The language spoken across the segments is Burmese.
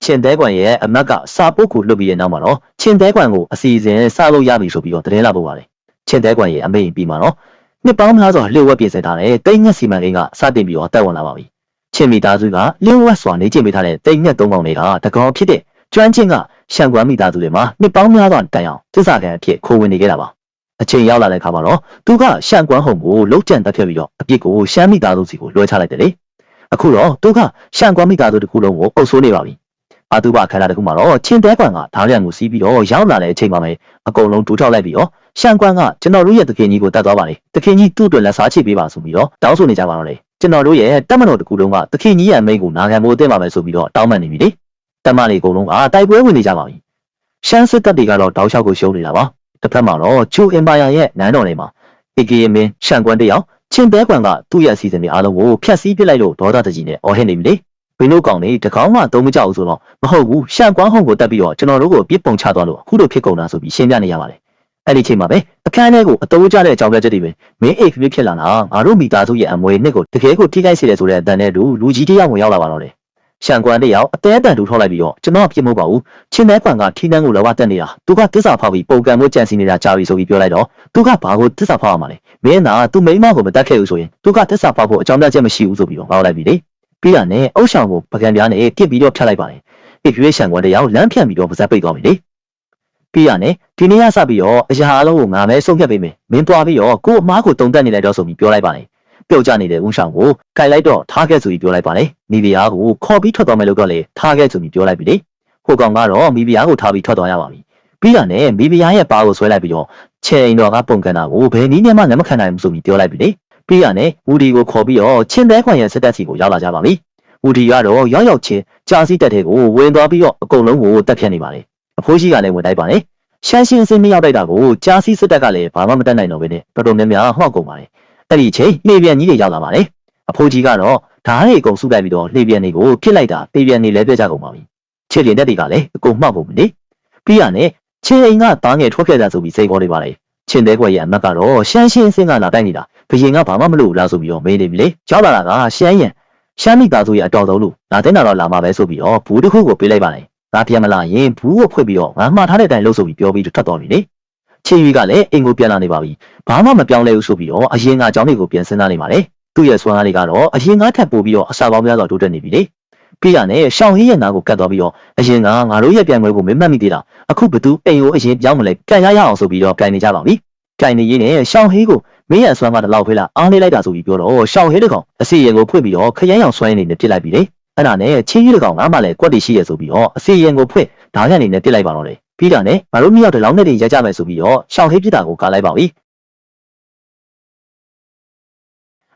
ချင်းတဲကွန်ရဲ့အမက်ကစာပုတ်ကိုလွတ်ပြီးတဲ့နောက်မှာတော့ချင်းတဲကွန်ကိုအစီအစဉ်စလို့ရပြီဆိုပြီးတော့သတင်းလာပို့ပါတယ်ချင်းတဲကွန်ရဲ့အမိန့်ပြီးမှာတော့နှစ်ပေါင်းများစွာလျှို့ဝှက်ပြင်ဆင်ထားတဲ့တိတ်ငှက်စီမံကိန်းကစတင်ပြီးတော့တက်ဝင်လာပါပြီချင်းမီသားစုကလျှို့ဝှက်စွာနေကျင့်ပေးထားတဲ့တိတ်ငှက်၃ကောင်တွေကတကောင်ဖြစ်တဲ့ကျွမ်းချင်းကရှန်ကွမ်မိသားစုတွေမှာနှစ်ပေါင်းများစွာတိုင်အောင်သစ္စာခံအဖြစ်ခိုးဝင်နေခဲ့တာပါအချိန်ရောက်လာတဲ့အခါမှာတော့သူကရှန်ကွမ်ဟုံကိုလှုပ်ကြံတက်ဖြတ်ပြီးတော့အပြစ်ကိုရှမ်းမိသားစုစီကိုလွှဲချလိုက်တယ်လေအခုတော့သူကရှန်ကွမ်မိသားစုတစ်ခုလုံးကိုအုပ်စိုးနေပါပြီအာသူဘခန္ဓာတစ်ခုမှာတော့ချင်းတဲကွမ်ကဓာတ်ရံကိုစီးပြီးတော့ရောက်လာတဲ့အချိန်မှာပဲအကုန်လုံးတူထောက်လိုက်ပြီးတော့ရှန်ကွမ်ကကျွန်တော်တို့ရဲ့တခင်ကြီးကိုတတ်သွားပါလေတခင်ကြီးသူ့အတွက်လက်စားချိပေးပါဆိုပြီးတော့တောင်းဆိုနေကြပါတော့လေကျွန်တော်တို့ရဲ့တက်မတော်တစ်ခုလုံးကတခင်ကြီးရဲ့အမိန့်ကိုနာခံဖို့အသင့်ပါပဲဆိုပြီးတော့တောင်းပန်နေပြီလေတက်မလေးအကုန်လုံးကတိုက်ပွဲဝင်နေကြပါပြီရှမ်းစစ်တပ်တွေကတော့တောက်လျှောက်ကိုရှုံးနေတာပါတစ်ဖက်မှာတော့ချူအင်ပါယာရဲ့နန်းတော်တွေမှာအေကေမင်းရှန်ကွမ်တယောက်ချင်းတဲကွမ်ကသူ့ရဲ့အစီအစဉ်တွေအားလုံးကိုဖျက်ဆီးပစ်လိုက်လို့ဒေါသတကြီးနဲ့အော်ဟစ်နေပြီလေဘင်းတို့ကောင်တွေတကောင်းမှသုံးမကြဘူးဆိုတော့မဟုတ်ဘူးရှန်ကွမ်ဟုံကိုတက်ပြီးတော့ကျွန်တော်တို့ကိုပြစ်ပုံချသွားလို့အခုလိုဖြစ်ကုန်တာဆိုပြီးရှင်းပြနေရပါတယ်အဲ့ဒီချိန်မှာပဲအခန်းထဲကိုအတိုးကျတဲ့အကြောင်းပြချက်တွေပဲမင်းအိတ်ဖြစ်လာတာငါတို့မိသားစုရဲ့အမွေနှစ်ကိုတကယ်ကိုထိခိုက်စေတယ်ဆိုတဲ့အတန်နဲ့တူလူကြီးတယောက်ဝင်ရောက်လာပါတော့တယ်ရှန်ကွမ်တယောက်အသေးအတန်တူထောက်လိုက်ပြီးတော့ကျွန်တော်ပြစ်မဟုတ်ပါဘူးချင်းတဲကွမ်ကထီးနှန်းကိုလောဘတက်နေတာသူကတစ္ဆာဖောက်ပြီးပုံကံမှုကြံစီနေတာကြားပြီဆိုပြီးပြောလိုက်တော့သူကဘာကိုတစ္ဆာဖောက်ရမှာလဲမင်းကသူ့မိန်းမကိုမတတ်ခဲ့ဘူးဆိုရင်သူကတစ္ဆာဖောက်ဖို့အကြောင်းပြချက်မရှိဘူးဆိုပြီးတော့ငေါ့လိုက်ပြီလေပြီးတာနဲ့အုတ်ဆောင်ကိုပကံပြားနဲ့ပြစ်ပြီးတော့ဖြတ်လိုက်ပါတယ်အေးရွေးရှန်ကွမ်တယောက်လမ်းဖြန့်ပြီးတော့ပါဇက်ပိတ်သွားပြီလေပြီးရနဲ့ဒီနေ့ကစပြီးတော့အရာအလုံးကိုငါမဲဆုံးဖြတ်ပေးမယ်မင်းသွားပြီးတော့ကို့အမားကိုတုံတက်နေလိုက်တော့ဆိုပြီးပြောလိုက်ပါတယ်ပြုတ်ကျနေတဲ့ဦးဆောင်ကိုကြိုက်လိုက်တော့ထားခဲ့ဆိုပြီးပြောလိုက်ပါတယ်မိဖုရားကိုခေါ်ပြီးထွက်သွားမယ်လို့တော့လေထားခဲ့ဆိုပြီးပြောလိုက်ပြီလေဟိုကောင်ကတော့မိဖုရားကိုထားပြီးထွက်သွားရပါပြီပြီးရနဲ့မိဖုရားရဲ့ပါကိုဆွဲလိုက်ပြီးတော့ချိန်တော်ကပုံကန်တာကိုဘယ်နည်းနဲ့မှလက်မခံနိုင်ဘူးဆိုပြီးပြောလိုက်ပြီလေပြီးရနဲ့ဝူဒီကိုခေါ်ပြီးတော့ချင်းတဲခွန်ရဲ့စစ်တပ်စီကိုရောက်လာကြပါပြီဝူဒီကတော့ရောက်ရောက်ချင်းကြာစီတက်တဲ့ကိုဝင်သွားပြီးတော့အကုန်လုံးကိုတက်ဖြတ်နေပါလေအဖိုးကြီးကလည်းဝင်တိုက်ပါလေရှမ်းရှင်းစင်းမရောက်တိုက်တာကိုကြာစီစစ်တပ်ကလည်းဘာမှမတတ်နိုင်တော့ဘဲနဲ့တော်တော်များများဟောက်ကုန်ပါလေအဲ့ဒီချိန်နှေပြန်ကြီးတွေရောက်လာပါတယ်အဖိုးကြီးကတော့ဓာတ်တွေအကုန်စုလိုက်ပြီးတော့နှေပြန်တွေကိုဖြစ်လိုက်တာနှေပြန်တွေလည်းပြကြကုန်ပါပြီခြေလျင်တက်တွေကလည်းအကုန်မှောက်ကုန်ပြီလေပြီးရနဲ့ခြေအိမ်ကသားငယ်ထွက်ခဲ့တာဆိုပြီးစိတ်ပေါ်နေပါလေချင်းတဲခွက်ရဲ့အမတ်ကတော့ရှမ်းရှင်းစင်းကလာတိုက်နေတာဘယင်ကဘာမှမလုပ်ဘူးလားဆိုပြီးတော့မေးနေပြီလေရောက်လာတာကရှမ်းမိသားစုရဲ့အတော်ဆုံးလို့လာတဲ့နာတော့လာမှာပဲဆိုပြီးတော့ဘူးတစ်ခုကိုပေးလိုက်ပါလေဒါပြန်မလာရင်ဘူးကိုဖွင့်ပြီးတော့ငါမှားထားတဲ့အတိုင်းလုပ်ဆိုပြီးပြောပြီးထွက်သွားပြီလေချင်းရွေးကလည်းအိမ်ကိုပြန်လာနေပါပြီဘာမှမပြောင်းလဲဘူးဆိုပြီးတော့အရင်ကအကြောင်းတွေကိုပြန်စဉ်းစားနေပါလေသူ့ရဲ့စွမ်းအားတွေကတော့အရင်ကထပ်ပို့ပြီးတော့အစာပေါင်းများစွာတိုးတက်နေပြီလေပြီးရနဲ့ရှောင်းဟင်းရဲ့နာကိုကတ်သွားပြီးတော့အရင်ကငါတို့ရဲ့ပြန်ပွဲကိုမမှတ်မိသေးတာအခုဘသူအိမ်ကိုအရင်ပြောင်းမလဲကန်ရအောင်ဆိုပြီးတော့ကန်နေကြပါပြီကန်နေရင်းနဲ့ရှောင်းဟင်းကိုမင်းရဲ့စွမ်းကတလောက်ဖေးလာအားလေးလိုက်တာဆိုပြီးပြောတော့ရှောင်းဟင်းတကောင်အစီရင်ကိုဖွင့်ပြီးတော့ခရမ်းရောင်ဆွဲနေနေပြစ်လိုက်ပြီလေအဲ့ဒါနဲ့ချင်းကြီးတကောင်ငါမှလည်းကွက်တီရှိရဆိုပြီးတော့အစီရင်ကိုဖွင့်ဓာတ်ရံနေနဲ့ပြစ်လိုက်ပါတော့လေပြီးတာနဲ့ငါတို့မြောက်တလောင်းနဲ့တွေရက်ကြမယ်ဆိုပြီးတော့ရှောင်းဟင်းပြစ်တာကိုကာလိုက်ပါပြီ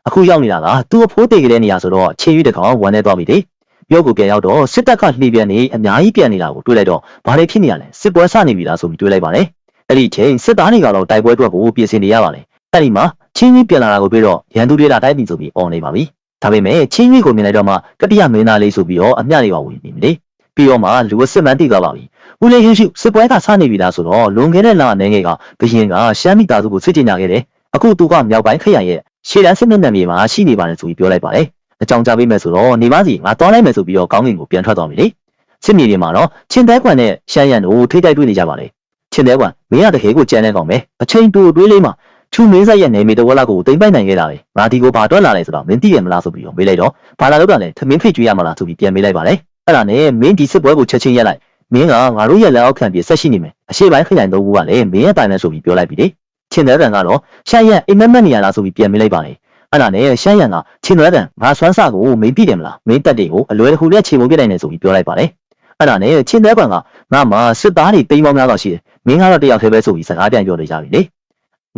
အခုရောက်နေတာကသူ့အဖိုးတေကလေးနေရဆိုတော့ချင်းကြီးတကောင်ဝမ်းနေသွားပြီလေမြို့ကိုပြန်ရောက်တော့စစ်တပ်ကလှေပြန်နေအများကြီးပြန်နေတာကိုတွေ့လိုက်တော့ဘာတွေဖြစ်နေရလဲစစ်ပွဲစနေပြီလားဆိုပြီးတွေ့လိုက်ပါလေအဲ့ဒီချိန်စစ်သားတွေကတော့တိုက်ပွဲအတွက်ကိုပြင်ဆင်နေရပါလေအဲ့ဒီမှာချင်းကြီးပြန်လာတာကိုတွေ့တော့ရန်သူတွေလာတိုက်ပြီဆိုပြီးအော်နေပါပြီဒါပေမဲ့ချင်းကြီးကိုမြင်လိုက်တော့မှကတိယမင်းသားလေးဆိုပြီးတော့အမျှလေးပါဝင်နေပြီလေပြီးတော့မှလူအစစ်မှန်းတိသွားပါပြီဦးလေးဟင်းရှုစစ်ပွဲကစနေပြီလားဆိုတော့လွန်ခဲ့တဲ့လအနေငယ်ကဘရင်ကရှမ်းမိသားစုကိုစစ်ကြေညာခဲ့တယ်အခုသူကမြောက်ပိုင်းခရိုင်ရဲ့ရှေ့တန်းစစ်မျက်နှာမြေမှာရှိနေပါတယ်ဆိုပြီးပြောလိုက်ပါတယ်အကြောင်းကြားပေးမယ်ဆိုတော့နေပါစီငါသွားလိုက်မယ်ဆိုပြီးတော့ကောင်းကင်ကိုပြန်ထွက်သွားပြီလေစစ်မြေပြင်မှာတော့ချင်းတဲကွမ်နဲ့ရှမ်းရံတို့ထိတိုက်တွေ့နေကြပါလေချင်းတဲကွမ်မင်းကတကယ်ကိုကြမ်းတဲ့ကောင်ပဲအချိန်တူတွေးလေးမှာချူမင်းဆက်ရဲ့နေမီတဝက်လောက်ကိုတိမ့်ပိုက်နိုင်ခဲ့တာပဲငါဒီကိုဘာတွက်လာလဲဆိုတော့မင်းသိရမလားဆိုပြီးတော့မေးလိုက်တော့ဘာလာလို့တာလဲသမင်းဖိတ်ကြွေးရမလားဆိုပြီးပြန်မေးလိုက်ပါလေအဲ့ဒါနဲ့မင်းဒီစစ်ပွဲကိုချက်ချင်းရက်လိုက်မင်းကငါတို့ရဲ့လက်အောက်ခံပြီးဆက်ရှိနေမယ်အရှိပိုင်းခရိုင်သုံးခုကလည်းမင်းရဲ့တိုင်နဲ့ဆိုပြီးပြောလိုက်ပြီလေချင်းတဲကွမ်ကတော့ရှမ်းရံအိမ်မက်မက်နေရလားဆိုပြီးပြန်မေးလိုက်ပါလေအဲ့ဒါနဲ့ရှမ်းရံကချင်းသွဲတန်ငါစွမ်းစကိုမင်းသိတယ်မလားမင်းတက်တွေကိုအလွယ်တကူနဲ့ခြေမုံပြစ်နိုင်တယ်ဆိုပြီးပြောလိုက်ပါလေအဲ့ဒါနဲ့ချင်းတဲကွမ်ကငါမှစစ်သားတွေတိမ်ပေါင်းများစွာရှိတယ်မင်းကတော့တယောက်တည်းပဲဆိုပြီးစကားပြန်ပြောနေကြပြီလေ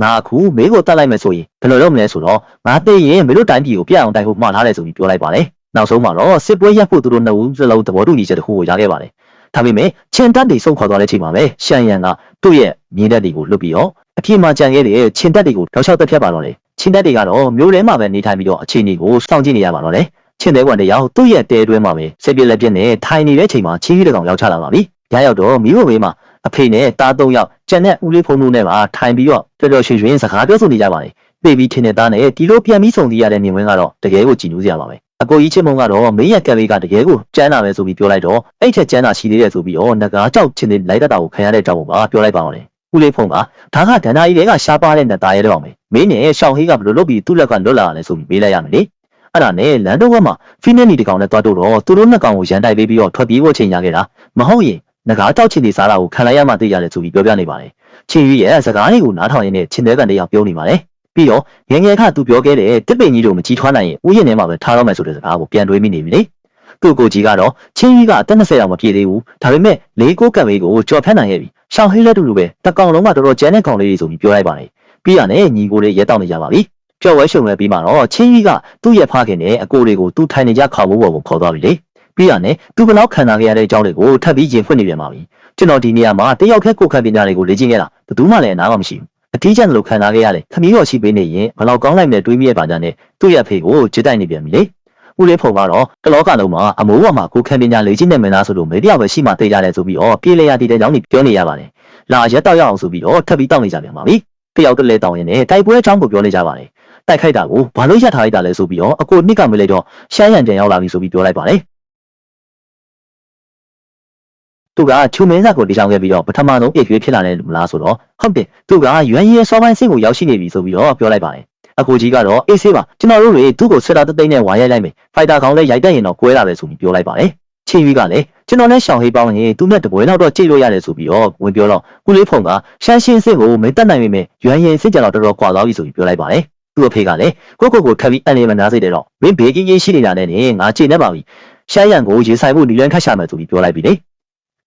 ငါအခုမင်းကိုတတ်လိုက်မယ်ဆိုရင်ဘယ်လိုလုပ်မလဲဆိုတော့ငါသိရင်မင်းတို့တိုင်းပြည်ကိုပြတ်အောင်တိုက်ဖို့မှားထားတယ်ဆိုပြီးပြောလိုက်ပါလေနောက်ဆုံးမှာတော့စစ်ပွဲရပ်ဖို့သူတို့နှစ်ဦးစလုံးသဘောတူညီချက်တစ်ခုကိုရခဲ့ပါတယ်ဒါပေမဲ့ချင်းတက်တွေစုံခေါ်သွားတဲ့အချိန်မှာပဲရှမ်းရံကသူ့ရဲ့မြေတက်တွေကိုလွတ်ပြီးတော့အပြစ်မှကြံခဲ့တဲ့ချင်းတက်တွေကိုတောက်လျှောက်တက်ဖြတ်ပါတော့လေချင်းတက်တွေကတော့မျိုးထဲမှာပဲနေထိုင်ပြီးတော့အခြေအနေကိုစောင့်ကြည့်နေရပါတော့လေချင်းတဲကွမ်တယောက်သူ့ရဲ့တဲတွဲမှာပဲစိတ်ပြက်လက်ပြက်နဲ့ထိုင်နေတဲ့အချိန်မှာချင်းကြီးတကောင်ရောက်ချလာပါပြီရရောက်တော့မိဖို့ဘေးမှာအဖေနဲ့တား၃ယောက်ကျန်တဲ့ဦးလေးဖုံတို့နဲ့ပါထိုင်ပြီးတော့တော်တော်ရွှင်ရွှင်စကားပြောဆိုနေကြပါလေပြေးပြီးထင်းတဲ့သားနဲ့ဒီလိုပြန်ပြီးဆုံတည်ရတဲ့မြင်ကွင်းကတော့တကယ်ကိုကြည်နူးစရာပါပဲ အကိုကြီးချင်းမုံကတော့မင်းရဲ့ကံလေးကတကယ်ကိုကျန်းလာပဲဆိုပြီးပြောလိုက်တော့အဲ့ထက်ကျန်းလာရှိသေးတယ်ဆိုပြီးငကားကြောက်ချင်းနေလိုက်တတာကိုခံရတဲ့အကြောင်းပါပြောလိုက်ပါတော့လေဦးလေးဖုံကဒါကဒန္နာကြီးတွေကရှားပါတဲ့နတ်သားရဲတော့မယ်မင်းနဲ့ရှောင်းဟေးကဘလို့လုပ်ပြီးသူ့လက်ကလွတ်လာတယ်ဆိုပြီးမေးလိုက်ရမယ်လေအဲ့ဒါနဲ့လန်တော့ဘက်မှာဖိနက်နီတကောင်နဲ့တွားတော့သူတို့နှစ်ကောင်ကိုရန်တိုက်ပေးပြီးတော့ထွက်ပြေးဖို့ချိန်ရခဲ့တာမဟုတ်ရင်ငကားကြောက်ချင်းနေစားတာကိုခံလိုက်ရမှသိရတယ်ဆိုပြီးပြောပြနေပါတယ်ချင်းကြီးရဲ့စကားလေးကိုနားထောင်ရင်းနဲ့ချင်းသေးကန်တယောက်ပြောနေပါတယ်ပြီးတော့ငငယ်ခသူပြောခဲ့တဲ့တစ်ပင်ကြီးတို့မကြီးထွားနိုင်ရင်ဥယျာဉ်ထဲမှာပဲထားတော့မယ်ဆိုတဲ့စကားကိုပြန်တွေးမိနေပြီလေသူ့ကိုကြီးကတော့ချင်းကြီးကအသက်20တောင်မပြည့်သေးဘူးဒါပေမဲ့လေးကိုကံလေးကိုကြော်ဖက်နိုင်ခဲ့ပြီရှောင်းဟိလက်တူလိုပဲတကောင်လုံးကတော်တော်ကျန်းတဲ့ကောင်လေးဆိုပြီးပြောလိုက်ပါတယ်ပြီးရတယ်ညီကိုလေးရဲတောက်နေကြပါပြီကြော်ဝဲရှုံလဲပြီးမှတော့ချင်းကြီးကသူ့ရဲ့ဖခင်နဲ့အကိုတွေကိုသူ့ထိုင်နေကြခါမိုးပေါ်ကိုခေါ်သွားပြီလေပြီးရတယ်သူဘလောက်ခံစားခဲ့ရတဲ့အကြောင်းတွေကိုထပ်ပြီးရင်ဖွင့်နေပြန်ပါပြီကျွန်တော်ဒီနေရာမှာတယောက်ခက်ကိုခံပညာတွေကိုလေ့ကျင့်ခဲ့တာဘယ်သူမှလည်းအနားမမရှိဘူးအထီးကျန်လို့ခံစားခဲ့ရတယ်ခမီးတော်ရှိပေးနေရင်ဘလောက်ကောင်းလိုက်မလဲတွေးမိရဲ့ပါကြနဲ့သူ့ရဲ့ဖေကိုကြစ်တိုက်နေပြန်ပြီလေဦးလေးဖုံကတော့တလောကလုံးမှာအမိုးပေါ်မှာကိုခံပညာလေ့ကျင့်နေမလားဆိုလို့မေတ္တာပဲရှိမှသိကြတယ်ဆိုပြီးပြေးလေရတည်တဲ့ကြောင်းကြီးပြောနေရပါတယ်လာရက်တော့ရအောင်ဆိုပြီးထပ်ပြီးတောင်းနေကြပြန်ပါပြီတယောက်တည်းလဲတောင်းရင်လည်းတိုက်ပွဲအကြောင်းကိုပြောနေကြပါတယ်တိုက်ခိုက်တာကိုဘာလို့ရထားလိုက်တာလဲဆိုပြီးအကိုနှစ်ကမေးလိုက်တော့ရှမ်းရံပြန်ရောက်လာပြီဆိုပြီးပြောလိုက်ပါတယ်သူကချူမင်းစားကိုတည်ဆောင်ခဲ့ပြီးပထမဆုံးပြည့်ရွေးဖြစ်လာတယ်မလားဆိုတော့ဟုတ်တယ်သူကရွမ်းရဲစောပိုင်းစင်းကိုရောက်ရှိနေပြီဆိုပြီးပြောလိုက်ပါတယ်အကိုကြီးကတော့အေးဆေးပါကျွန်တော်တို့တွေသူ့ကိုဆွဲတာသိမ့်နဲ့ဝါရိုက်လိုက်မယ်ဖိုက်တာကောင်လည်းရိုက်တတ်ရင်တော့ကွဲတာပဲဆိုပြီးပြောလိုက်ပါတယ်ချင်းကြီးကလည်းကျွန်တော်နဲ့ရှောင်းဟေးပေါင်းရင်သူနဲ့တပွဲတော့ကြိတ်လို့ရတယ်ဆိုပြီးဝင်ပြောတော့ကုလေးဖုံကရှမ်းရှင်းစစ်ကိုမတတ်နိုင်ပေမဲ့ရွမ်းရဲစစ်ကြတော့တော်တော်ကွာသွားပြီဆိုပြီးပြောလိုက်ပါတယ်သူ့အဖေကလည်းကိုထပ်ပြီးအန်လီမနာစိတ်တယ်တော့မင်းဘေးကင်းကြီးရှိနေတာနဲ့ငါချိန်နေပါပြီရှမ်းရံကိုရေဆိုင်ဖို့ဒီလန်းခတ်ရှာမယ်ဆိုပြီးပြောလိုက်ပြီလေ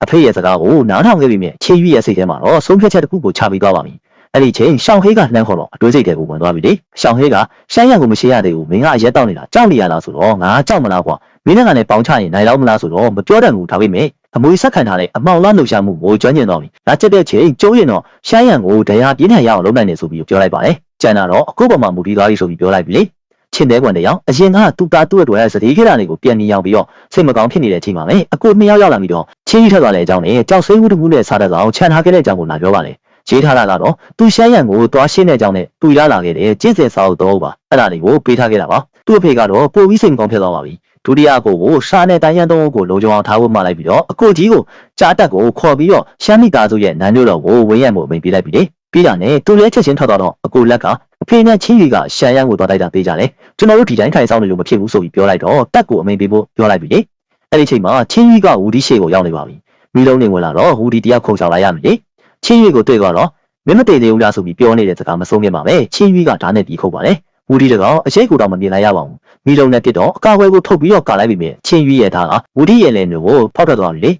အဖေရဲ့စကားကိုနားထောင်ခဲ့ပြီးမြဲချင်းကြီးရဲ့စိတ်ထဲမှာတော့ဆုံးဖြတ်ချက်တစ်ခုကိုချပြီးသွားပါပြီအဲ့ဒီချိန်ရှောင်းဟေးကလှမ်းခေါ်တော့အတွေးစိတ်တွေကိုဝင်သွားပြီလေရှောင်းဟေးကရှမ်းရံကိုမရှိရသေးဘူးမင်းကရက်တောက်နေတာကြောက်နေရလားဆိုတော့ငါကြောက်မလားကွာမင်းနဲ့ကလည်းပေါင်းချရင်နိုင်တော့မလားဆိုတော့မပြောတတ်ဘူးဒါပေမဲ့အမွေဆက်ခံထားတဲ့အမောင်လားလှုပ်ရှားမှုကိုကျွမ်းကျင်သွားပြီလာချက်တဲ့ချိန်ကျုံးရင်တော့ရှမ်းရံကိုတရားပြင်းထန်ရအောင်လုပ်နိုင်တယ်ဆိုပြီးပြောလိုက်ပါတယ်ကျန်တာတော့အခုပေါ်မှာမူတည်သွားပြီဆိုပြီးပြောလိုက်ပြီလေချင်းသေးကွန်တယောက်အရင်ကသူ့သားသူ့အတွက်စတိခေတာတွေကိုပြန်မြင်အောင်ပြီးစိတ်မကောင်းဖြစ်နေတဲ့အချိန်မှာပဲအခုနှစ်ယောက်ရောက်လာပြီးတော့ချင်းကြီးထွက်သွားတဲ့အကြောင်းနဲ့ကြောက်စိမ့်မှုတစ်ခုနဲ့စားတဲ့ကောင်ခြံထားခဲ့တဲ့အကြောင်းကိုလာပြောပါလေရေးထားတာကတော့သူရှမ်းရံကိုသွားရှင်းတဲ့အကြောင်းနဲ့သူရလာခဲ့တဲ့ကျင့်စဉ်စာအုပ်တော့ပါအဲ့ဒါတွေကိုပေးထားခဲ့တာပါသူ့အဖေကတော့ပို့ပြီးစိတ်မကောင်းဖြစ်သွားပါပြီဒုတိယအကိုကိုရှာနဲ့တိုင်းရန်သုံးကိုလုံခြုံအောင်ထားဖို့မှလိုက်ပြီးတော့အကိုကြီးကိုကြားတက်ကိုခေါ်ပြီးတော့ရှမ်းမိသားစုရဲ့နန်းတို့တော်ကိုဝင်းရံမှုအမိန့်ပေးလိုက်ပြီလေပြီးတာနဲ့သူလည်းချက်ချင်းထွက်သွားတော့အကိုလက်ကအဖေနဲ့ချင်းကြီးကရှမ်းရံကိုသွားတိုက်တာပေးကြတယ်ကျွန်တော်တို့ဒီတိုင်းထိုင်ဆောင်နေလို့မဖြစ်ဘူးဆိုပြီးပြောလိုက်တော့တက်ကိုအမိန့်ပေးဖို့ပြောလိုက်ပြီလေအဲ့ဒီချိန်မှာချင်းကြီးကဝူဒီရှေကိုရောက်နေပါပြီမိလုံးနေဝင်လာတော့ဝူဒီတယောက်ခုန်ဆောင်လာရမယ်လေချင်းကြီးကိုတွေ့တော့မင်းမတည်သေးဘူးလားဆိုပြီးပြောနေတဲ့စကားမဆုံးပြပါပဲချင်းကြီးကဓာတ်နဲ့ပြီးခုတ်ပါတယ်ဝူဒီတကောင်အရှိတ်ကိုတော့မမြင်လိုက်ရပါဘူးမိလုံးနဲ့ပြစ်တော့အကာအကွယ်ကိုထုတ်ပြီးတော့ကာလိုက်ပြီမြင်ချင်းကြီးရဲ့ဓာတ်ကဝူဒီရဲ့လည်းမျိုးကိုဖောက်ထွက်သွားပြီလေ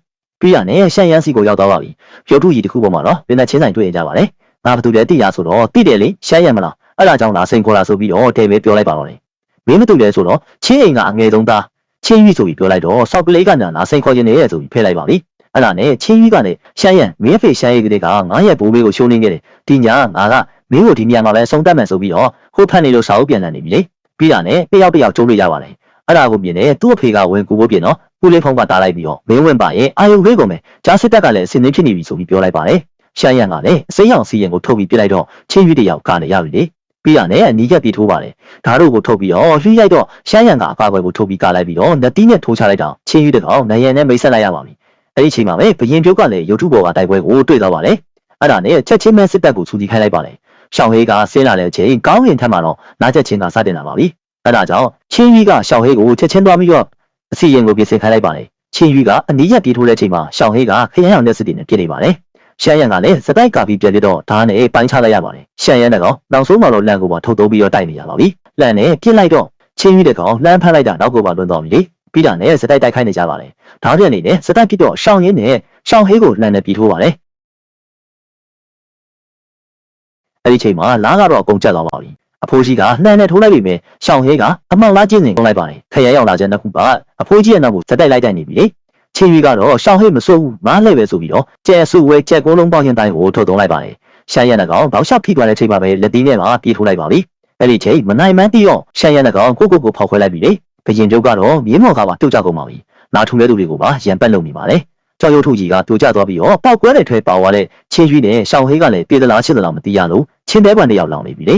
ပြီးရနဲ့ရှမ်းရမ်းစီကိုရောက်သွားပါပြီရုပ်ထုကြီးတစ်ခုပေါ်မှာတော့ပင်နဲ့ချင်းဆိုင်တွေ့ရကြပါလေငါဘာတူလဲတိရဆိုတော့တိတယ်လေရှမ်းရမ်းမလားအဲ့ဒါကြောင့်လာစိန်ခေါ်လာဆိုပြီးတော့တဲပဲပြောလိုက်ပါတော့လေမင်းမတူလဲဆိုတော့ချင်းအိမ်ကအငယ်ဆုံးသားချင်းကြီးဆိုပြီးပြောလိုက်တော့ဆောက်ကလေးကနာစိန်ခေါ်ခြင်းနဲ့ဆိုပြီးဖဲလိုက်ပါပြီအဲ့ဒါနဲ့ချင်းကြီးကလည်းရှမ်းရံမင်းဖေရှမ်းရည်ကလေးကငါရဲ့ဘိုးဘေးကိုရှုံးနေခဲ့တယ်ဒီညငါကမင်းကိုဒီနေရာမှာပဲဆုံးတတ်မယ်ဆိုပြီးတော့ဟိုဖက်နေလို့စာအုပ်ပြန်နေပြီလေပြီးတာနဲ့တယောက်ကျုံးလို့ရပါတယ်အဲ့ဒါကိုမြင်တယ်သူ့အဖေကဝင်ကူဖို့ပြင်တော့ဦးလေးဖုံးကတားလိုက်ပြီးတော့မင်းဝင်ပါရဲ့အာယုလေးကုန်မယ်ကြားစစ်တပ်ကလည်းအစင်းနေဖြစ်နေပြီဆိုပြီးပြောလိုက်ပါတယ်ရှမ်းရံကလည်းအစိမ်းရောင်စီရင်ကိုထုတ်ပြီးပြလိုက်တော့ချင်းကြီးတယောက်ကနေရပြီလေပြီးရနဲ့နီးကပ်ပြီးထိုးပါတယ်ဓာတ်တို့ကိုထုတ်ပြီးတော့လှီးလိုက်တော့ရှမ်းရံကအကာအကွယ်ကိုထုတ်ပြီးကာလိုက်ပြီးတော့နတီးနဲ့ထိုးချလိုက်တော့ချင်းကြီးတကောင်နိုင်ရံနဲ့မိတ်ဆက်လိုက်ရပါပြီအဲ့ဒီချိန်မှာပဲဘရင်ပြုတ်ကလည်းရုပ်ထုပေါ်ကတိုက်ပွဲကိုတွေ့သွားပါတယ်အဲ့ဒါနဲ့ချက်ချင်းမဲစစ်တပ်ကိုစူးစီးခိုင်းလိုက်ပါတယ်ရှောင်းဟေးကဆင်းလာတဲ့အချိန်ကောင်းရင်ထက်မှတော့နားချက်ချင်းကစတင်လာပါပြီအဲ့ဒါကြောင့်ချင်းကြီးကရှောင်းဟေးကိုချက်ချင်းသွားပြီးတော့အစီရင်ကိုပြင်ဆင်ခိုင်းလိုက်ပါတယ်ချင်းကြီးကအနီးရက်ပြေးထိုးတဲ့အချိန်မှာရှောင်းဟေးကခရမ်းရောင်တဲ့စစ်တီနဲ့ပြစ်နေပါတယ်ရှမ်းရံကလည်းစတိုက်ကာပြီးပြန်ပြတော့ဓာတ်နဲ့ပိုင်းချလိုက်ရပါတယ်ရှမ်းရံတကောင်နောက်ဆုံးမှတော့လန့်ကိုပါထုတ်သုံးပြီးတော့တိုက်နေရပါပြီလန့်နဲ့ပြစ်လိုက်တော့ချင်းကြီးတကောင်လှမ်းဖမ်းလိုက်တာနောက်ကိုပါလွန်သွားပြီလေပြီးတာနဲ့စတိုက်တိုက်ခိုင်းနေကြပါတယ်ဓာတ်ပြန်နေနဲ့စတိုက်ပြစ်တော့ရှောင်းရင်းနဲ့ရှောင်းဟေးကိုလှမ်းနဲ့ပြီးထိုးပါတယ်အဲ့ဒီချိန်မှာလားကတော့အကုန်ကျက်သွားပါပြီအဖိုးကြီးကလှမ်းနဲ့ထိုးလိုက်ပြီမယ်ရှောင်းဟေးကအမောင်လားကျင်းစင်ကုန်လိုက်ပါတယ်ခရမ်းရောက်လာတဲ့နှစ်ခုပါအဖိုးကြီးရဲ့နောက်ကိုစတိုက်လိုက်တိုင်နေပြီလေချင်းကြီးကတော့ရှောင်းဟေးမစိုးဘူးမားလဲပဲဆိုပြီးတော့ကျဲစုဝဲကျက်ကုန်းလုံးပေါက်ရင်တိုင်းကိုထုတ်သုံးလိုက်ပါတယ်ရှမ်းရံကောင်ဘောက်ရှောက်ဖိသွားတဲ့ချိန်မှာပဲလက်သီးနဲ့မှပြေးထိုးလိုက်ပါပြီအဲ့ဒီချိန်မနိုင်မှန်းတီးတော့ရှမ်းရံကောင်ကိုဖောက်ခွဲလိုက်ပြီလေဘရင်ကျုပ်ကတော့မြေမော်ကပါပြုတ်ကြကုန်ပါပြီနာထုံတဲ့သူတွေကိုပါရံပတ်လုံနေပါတယ်ကြောက်ရွံ့ထုကြီးကပြိုကျသွားပြီးတော့ပောက်ကွဲတဲ့ထွဲပါသွားတဲ့ချင်းကြီးနဲ့ရှောင်းဟေးကလည်းပြေးသလားချစ်သလားမသိရလို့ချင်းတဲပန်တယောက်လောင်နေပြီလေ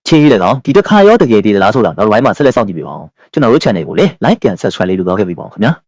ချင်းကြီးလည်းကောင်းဒီတစ်ခါရောတကယ်တည်သလားဆိုတာနောက်တစ်ပိုင်းမှာဆက်လက်စောင့်ကြည့်ပြပါအောင်ကျွန်တော်တို့ channel ကိုလည်း like and subscribe လေးလုပ်တော့ခဲ့ပြီပါဦးခင်ဗျာ